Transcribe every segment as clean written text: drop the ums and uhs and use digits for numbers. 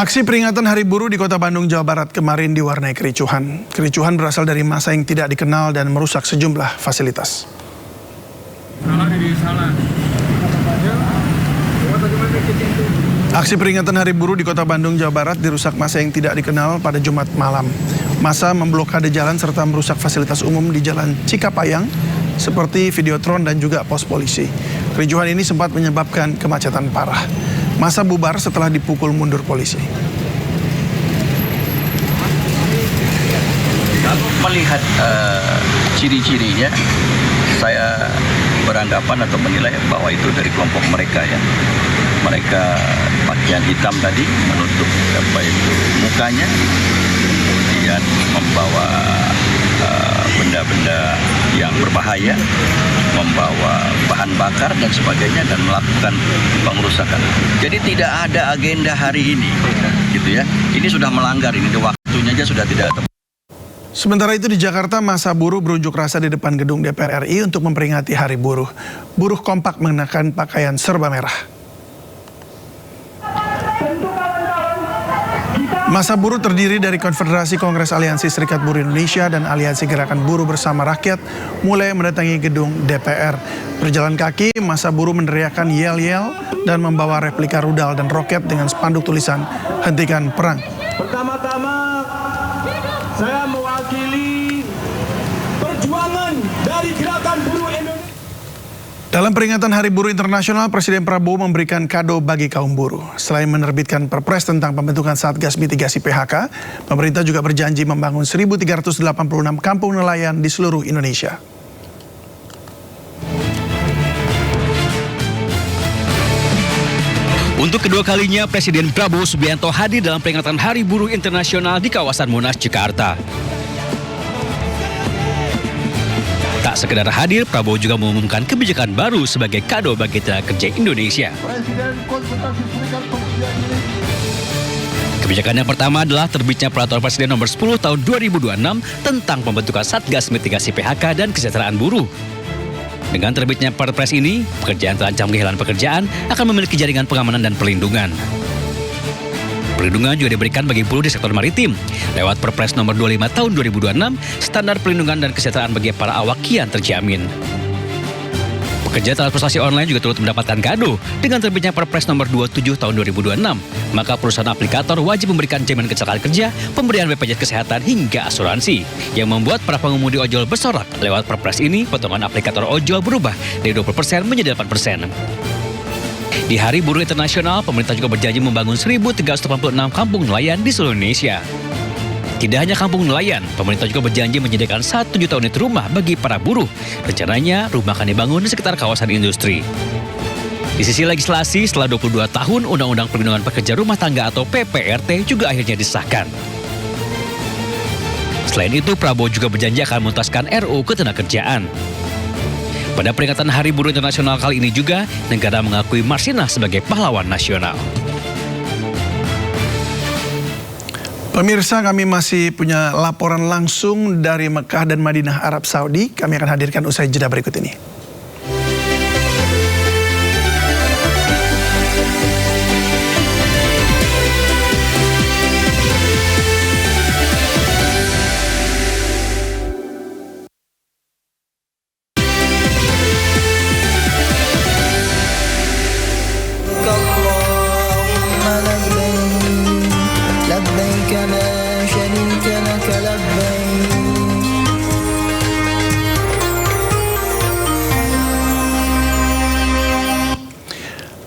Aksi peringatan Hari Buruh di Kota Bandung, Jawa Barat kemarin diwarnai kericuhan. Kericuhan berasal dari massa yang tidak dikenal dan merusak sejumlah fasilitas. Aksi peringatan Hari Buruh di Kota Bandung, Jawa Barat dirusak massa yang tidak dikenal pada Jumat malam. Massa memblokade jalan serta merusak fasilitas umum di Jalan Cikapayang seperti Videotron dan juga pos polisi. Kericuhan ini sempat menyebabkan kemacetan parah. Massa bubar setelah dipukul mundur polisi. Kalau melihat ciri-cirinya, saya beranggapan atau menilai bahwa itu dari kelompok mereka ya. Mereka pakaian hitam tadi menutup mukanya, kemudian membawa benda-benda yang berbahaya, membawa bahan bakar dan sebagainya dan melakukan pengerusakan. Jadi tidak ada agenda hari ini, gitu ya. Ini sudah melanggar, ini waktunya aja sudah tidak tepat. Sementara itu di Jakarta, massa buruh berunjuk rasa di depan gedung DPR RI untuk memperingati Hari Buruh. Buruh kompak mengenakan pakaian serba merah. Massa buruh terdiri dari Konfederasi Kongres Aliansi Serikat Buruh Indonesia dan Aliansi Gerakan Buruh Bersama Rakyat mulai mendatangi gedung DPR. Berjalan kaki, massa buruh meneriakkan yel-yel dan membawa replika rudal dan roket dengan spanduk tulisan "Hentikan Perang". Pertama-tama, saya mewakili perjuangan dari Gerakan Buruh Indonesia. Dalam peringatan Hari Buruh Internasional, Presiden Prabowo memberikan kado bagi kaum buruh. Selain menerbitkan Perpres tentang pembentukan Satgas Mitigasi PHK, pemerintah juga berjanji membangun 1.386 kampung nelayan di seluruh Indonesia. Untuk kedua kalinya, Presiden Prabowo Subianto hadir dalam peringatan Hari Buruh Internasional di kawasan Monas, Jakarta. Tak sekedar hadir, Prabowo juga mengumumkan kebijakan baru sebagai kado bagi tenaga kerja Indonesia. Kebijakan yang pertama adalah terbitnya Peraturan Presiden Nomor 10 Tahun 2026 tentang pembentukan Satgas Mitigasi PHK dan Kesejahteraan Buruh. Dengan terbitnya Perpres ini, pekerja yang terancam kehilangan pekerjaan akan memiliki jaringan pengamanan dan perlindungan. Perlindungan juga diberikan bagi buruh di sektor maritim. Lewat Perpres Nomor 25 Tahun 2026, standar perlindungan dan kesejahteraan bagi para awak kian terjamin. Pekerja transportasi online juga turut mendapatkan kado dengan terbitnya Perpres Nomor 27 Tahun 2026. Maka perusahaan aplikator wajib memberikan jaminan kecelakaan kerja, pemberian BPJS Kesehatan hingga asuransi, yang membuat para pengemudi ojol bersorak. Lewat Perpres ini, potongan aplikator ojol berubah dari 20% menjadi 8%. Di Hari Buruh Internasional, pemerintah juga berjanji membangun 1.386 kampung nelayan di seluruh Indonesia. Tidak hanya kampung nelayan, pemerintah juga berjanji menyediakan 1 juta unit rumah bagi para buruh. Rencananya, rumah akan dibangun di sekitar kawasan industri. Di sisi legislasi, setelah 22 tahun, Undang-Undang Perlindungan Pekerja Rumah Tangga atau PPRT juga akhirnya disahkan. Selain itu, Prabowo juga berjanji akan menuntaskan RUU Ketenagakerjaan. Pada peringatan Hari Buruh Internasional kali ini juga, negara mengakui Marsinah sebagai pahlawan nasional. Pemirsa, kami masih punya laporan langsung dari Mekah dan Madinah, Arab Saudi. Kami akan hadirkan usai jeda berikut ini.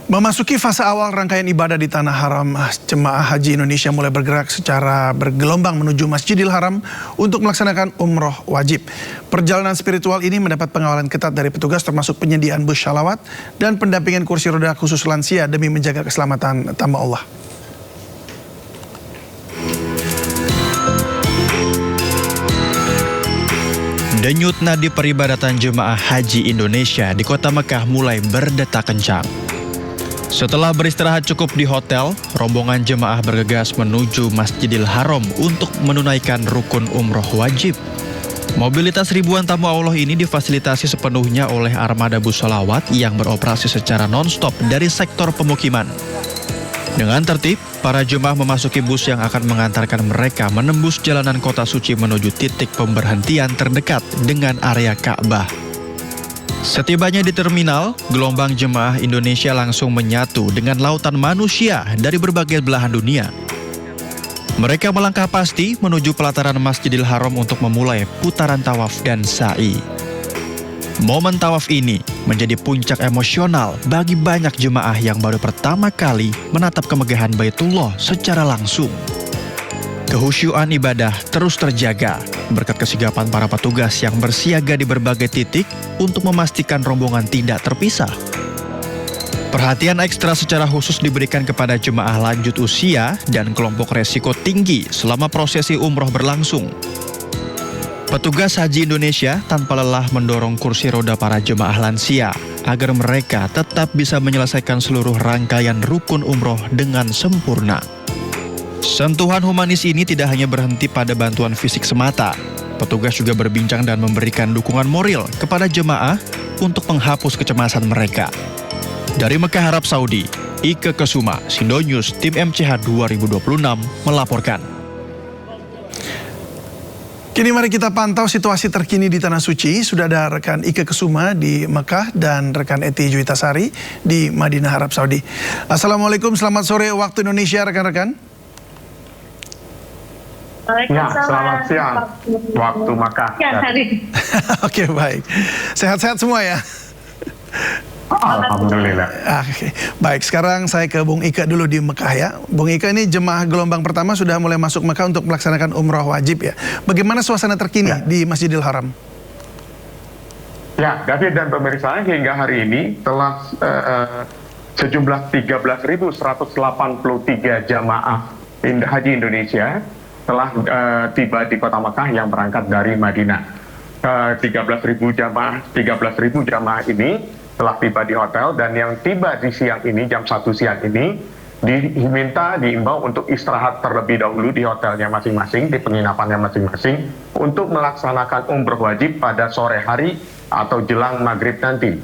Memasuki fase awal rangkaian ibadah di Tanah Haram, jemaah haji Indonesia mulai bergerak secara bergelombang menuju Masjidil Haram untuk melaksanakan umroh wajib. Perjalanan spiritual ini mendapat pengawalan ketat dari petugas termasuk penyediaan bus shalawat dan pendampingan kursi roda khusus lansia demi menjaga keselamatan tamu Allah. Denyut nadi peribadatan jemaah haji Indonesia di Kota Mekah mulai berdetak kencang. Setelah beristirahat cukup di hotel, rombongan jemaah bergegas menuju Masjidil Haram untuk menunaikan rukun umroh wajib. Mobilitas ribuan tamu Allah ini difasilitasi sepenuhnya oleh armada bus sholawat yang beroperasi secara non-stop dari sektor pemukiman. Dengan tertib, para jemaah memasuki bus yang akan mengantarkan mereka menembus jalanan kota suci menuju titik pemberhentian terdekat dengan area Ka'bah. Setibanya di terminal, gelombang jemaah Indonesia langsung menyatu dengan lautan manusia dari berbagai belahan dunia. Mereka melangkah pasti menuju pelataran Masjidil Haram untuk memulai putaran tawaf dan sa'i. Momen tawaf ini menjadi puncak emosional bagi banyak jemaah yang baru pertama kali menatap kemegahan Baitullah secara langsung. Kehusyuan ibadah terus terjaga berkat kesigapan para petugas yang bersiaga di berbagai titik untuk memastikan rombongan tidak terpisah. Perhatian ekstra secara khusus diberikan kepada jemaah lanjut usia dan kelompok resiko tinggi selama prosesi umroh berlangsung. Petugas Haji Indonesia tanpa lelah mendorong kursi roda para jemaah lansia agar mereka tetap bisa menyelesaikan seluruh rangkaian rukun umroh dengan sempurna. Sentuhan humanis ini tidak hanya berhenti pada bantuan fisik semata. Petugas juga berbincang dan memberikan dukungan moral kepada jemaah untuk menghapus kecemasan mereka. Dari Mekah, Arab Saudi, Ike Kesuma, Sindo News, Tim MCH 2026 melaporkan. Kini mari kita pantau situasi terkini di Tanah Suci. Sudah ada rekan Ike Kesuma di Mekah dan rekan Eti Juwitasari di Madinah, Arab Saudi. Assalamualaikum, selamat sore waktu Indonesia rekan-rekan. Ya, selamat siang waktu Mekah. Oke, baik. Sehat-sehat semua ya? Alhamdulillah. Oke, baik. Sekarang saya ke Bung Ike dulu di Mekah ya. Bung Ike, ini jemaah gelombang pertama sudah mulai masuk Mekah untuk melaksanakan umroh wajib ya. Bagaimana suasana terkini di Masjidil Haram? Ya, David dan pemirsa, hingga hari ini telah sejumlah 13.183 jamaah Haji Indonesia telah tiba di kota Mekah yang berangkat dari Madinah. 13.000 jamaah ini telah tiba di hotel, dan yang tiba di siang ini, jam 1 siang ini, diimbau untuk istirahat terlebih dahulu di hotelnya masing-masing, di penginapannya masing-masing, untuk melaksanakan umroh wajib pada sore hari atau jelang maghrib nanti.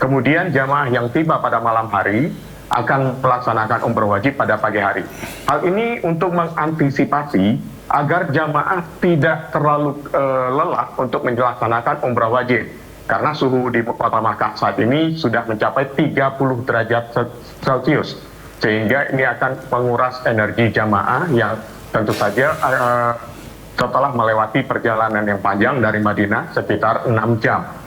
Kemudian jamaah yang tiba pada malam hari akan melaksanakan umroh wajib pada pagi hari. Hal ini untuk mengantisipasi agar jamaah tidak terlalu lelah untuk melaksanakan umroh wajib. Karena suhu di kota Makkah saat ini sudah mencapai 30 derajat Celcius. Sehingga ini akan menguras energi jamaah yang tentu saja setelah melewati perjalanan yang panjang dari Madinah sekitar 6 jam.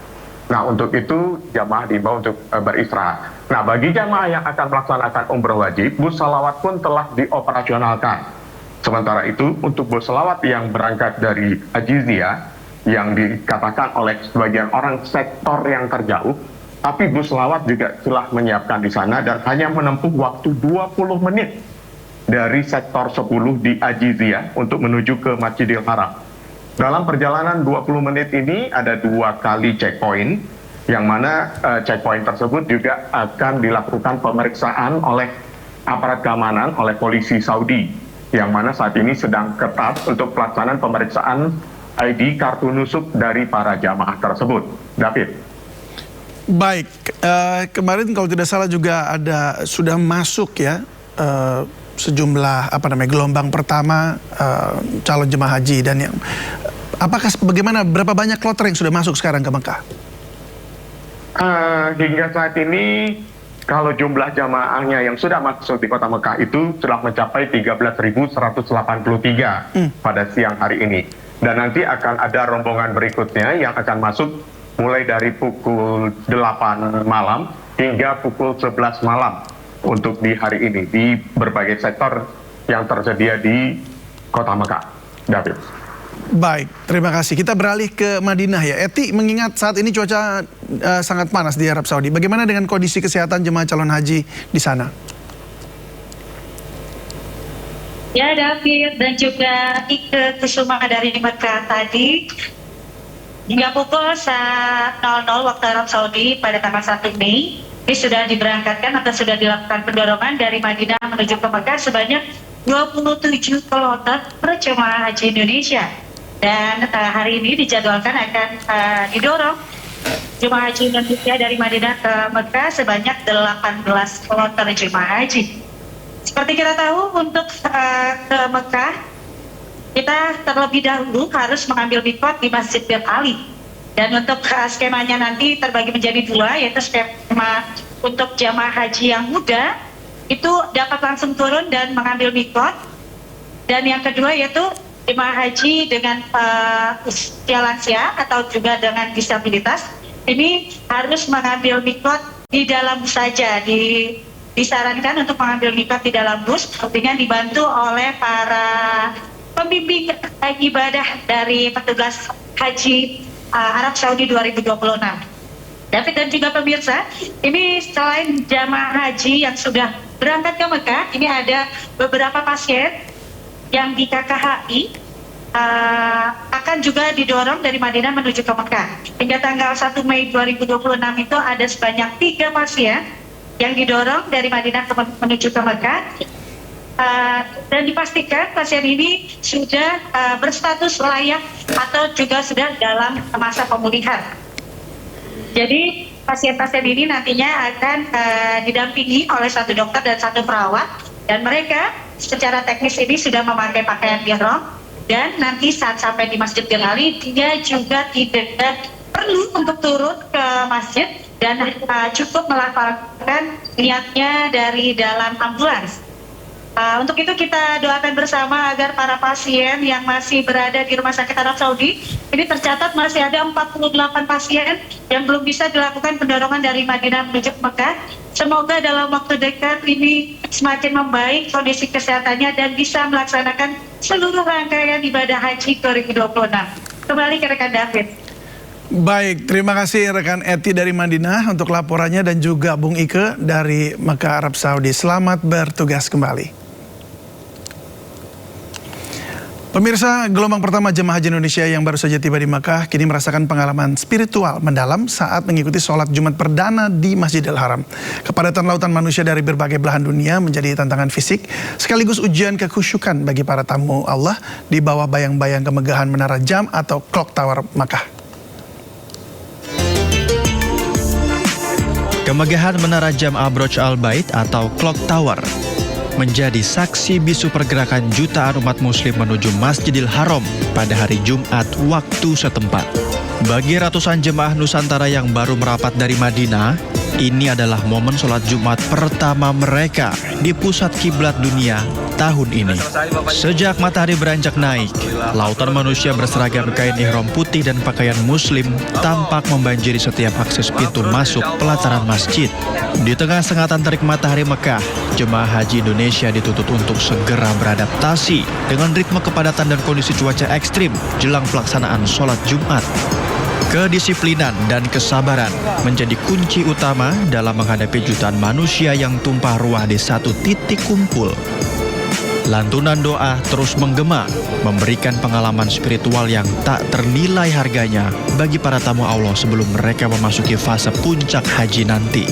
Nah, untuk itu jamaah diimbau untuk beristirahat. Nah, bagi jamaah yang akan melaksanakan umroh wajib, bus salawat pun telah dioperasionalkan. Sementara itu, untuk bus salawat yang berangkat dari Ajiziyah, yang dikatakan oleh sebagian orang sektor yang terjauh, tapi bus selawat juga telah menyiapkan di sana dan hanya menempuh waktu 20 menit dari sektor 10 di Ajiziyah untuk menuju ke Masjidil Haram. Dalam perjalanan 20 menit ini ada 2 kali checkpoint, yang mana checkpoint tersebut juga akan dilakukan pemeriksaan oleh aparat keamanan, oleh polisi Saudi, yang mana saat ini sedang ketat untuk pelaksanaan pemeriksaan ID kartu nusuk dari para jamaah tersebut. David. Baik, kemarin kalau tidak salah juga sudah masuk ya sejumlah gelombang pertama calon jemaah haji, dan yang berapa banyak kloter yang sudah masuk sekarang ke Mekah? Hingga saat ini kalau jumlah jamaahnya yang sudah masuk di kota Mekah itu sudah mencapai 13.183 pada siang hari ini. Dan nanti akan ada rombongan berikutnya yang akan masuk mulai dari pukul 8 malam hingga pukul 11 malam untuk di hari ini di berbagai sektor yang tersedia di kota Mekah. David. Baik, terima kasih. Kita beralih ke Madinah ya. Eti, mengingat saat ini cuaca sangat panas di Arab Saudi, bagaimana dengan kondisi kesehatan jemaah calon haji di sana? Ya, David dan juga Ike Kesuma dari Mekah tadi, hingga pukul 00 waktu Arab Saudi pada tanggal 1 Mei, ini sudah diberangkatkan atau sudah dilakukan pendoroman dari Madinah menuju ke Mekah sebanyak 27 kloter per jemaah haji Indonesia. Dan hari ini dijadwalkan akan didorong jemaah haji Indonesia dari Madinah ke Mekah sebanyak 18 kloter jemaah haji. seperti kita tahu untuk ke Mekah, kita terlebih dahulu harus mengambil mikot di Masjid Bir Ali. Dan untuk skemanya nanti terbagi menjadi dua, yaitu skema untuk jamaah haji yang muda, itu dapat langsung turun dan mengambil mikot. Dan yang kedua yaitu jemaah haji dengan usia lansia atau juga dengan disabilitas, ini harus mengambil mikot di dalam bus saja. Disarankan untuk mengambil mikot di dalam bus, dengan dibantu oleh para pembimbing ibadah dari petugas haji Arab Saudi 2026. David dan juga pemirsa, ini selain jamaah haji yang sudah berangkat ke Mekah, ini ada beberapa pasien yang di KKHI akan juga didorong dari Madinah menuju ke Mekah. Hingga tanggal 1 Mei 2026 itu ada sebanyak 3 pasien yang didorong dari Madinah menuju ke Mekah. Dan dipastikan pasien ini sudah berstatus layak atau juga sudah dalam masa pemulihan. Jadi pasien-pasien ini nantinya akan didampingi oleh 1 dokter dan 1 perawat, dan mereka secara teknis ini sudah memakai pakaian ihram, dan nanti saat sampai di Masjid Bir Ali dia juga tidak perlu untuk turun ke masjid dan cukup melafalkan niatnya dari dalam ambulans. Untuk itu kita doakan bersama agar para pasien yang masih berada di Rumah Sakit Arab Saudi, ini tercatat masih ada 48 pasien yang belum bisa dilakukan pendorongan dari Madinah menuju Mekah. Semoga dalam waktu dekat ini semakin membaik kondisi kesehatannya dan bisa melaksanakan seluruh rangkaian ibadah haji 2026. Kembali ke rekan David. Baik, terima kasih rekan Eti dari Madinah untuk laporannya dan juga Bung Ike dari Mekah Arab Saudi. Selamat bertugas kembali. Pemirsa, gelombang pertama jemaah haji Indonesia yang baru saja tiba di Mekah kini merasakan pengalaman spiritual mendalam saat mengikuti sholat Jumat perdana di Masjidil Haram. Kepadatan lautan manusia dari berbagai belahan dunia menjadi tantangan fisik sekaligus ujian kekhusyukan bagi para tamu Allah di bawah bayang-bayang kemegahan menara jam atau clock tower Makkah. Kemegahan menara jam Abroj Al-Bait atau Clock Tower menjadi saksi bisu pergerakan jutaan umat muslim menuju Masjidil Haram pada hari Jumat waktu setempat. Bagi ratusan jemaah Nusantara yang baru merapat dari Madinah, ini adalah momen sholat Jumat pertama mereka di pusat kiblat dunia tahun ini. Sejak matahari beranjak naik, lautan manusia berseragam kain ihram putih dan pakaian muslim tampak membanjiri setiap akses pintu masuk pelataran masjid. Di tengah sengatan terik matahari Mekah, jemaah haji Indonesia dituntut untuk segera beradaptasi dengan ritme kepadatan dan kondisi cuaca ekstrim jelang pelaksanaan sholat Jumat. Kedisiplinan dan kesabaran menjadi kunci utama dalam menghadapi jutaan manusia yang tumpah ruah di satu titik kumpul. Lantunan doa terus menggema, memberikan pengalaman spiritual yang tak ternilai harganya bagi para tamu Allah sebelum mereka memasuki fase puncak haji nanti.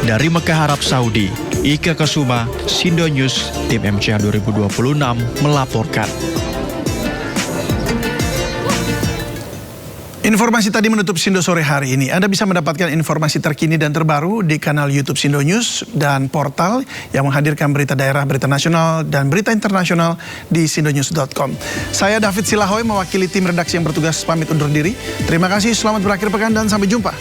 Dari Mekah Arab Saudi, Ika Kesuma, Sindo News, tim MCA 2026 melaporkan. Informasi tadi menutup Sindo sore hari ini. Anda bisa mendapatkan informasi terkini dan terbaru di kanal YouTube Sindo News dan portal yang menghadirkan berita daerah, berita nasional, dan berita internasional di sindonews.com. Saya David Silahoy mewakili tim redaksi yang bertugas pamit undur diri. Terima kasih, selamat berakhir pekan dan sampai jumpa.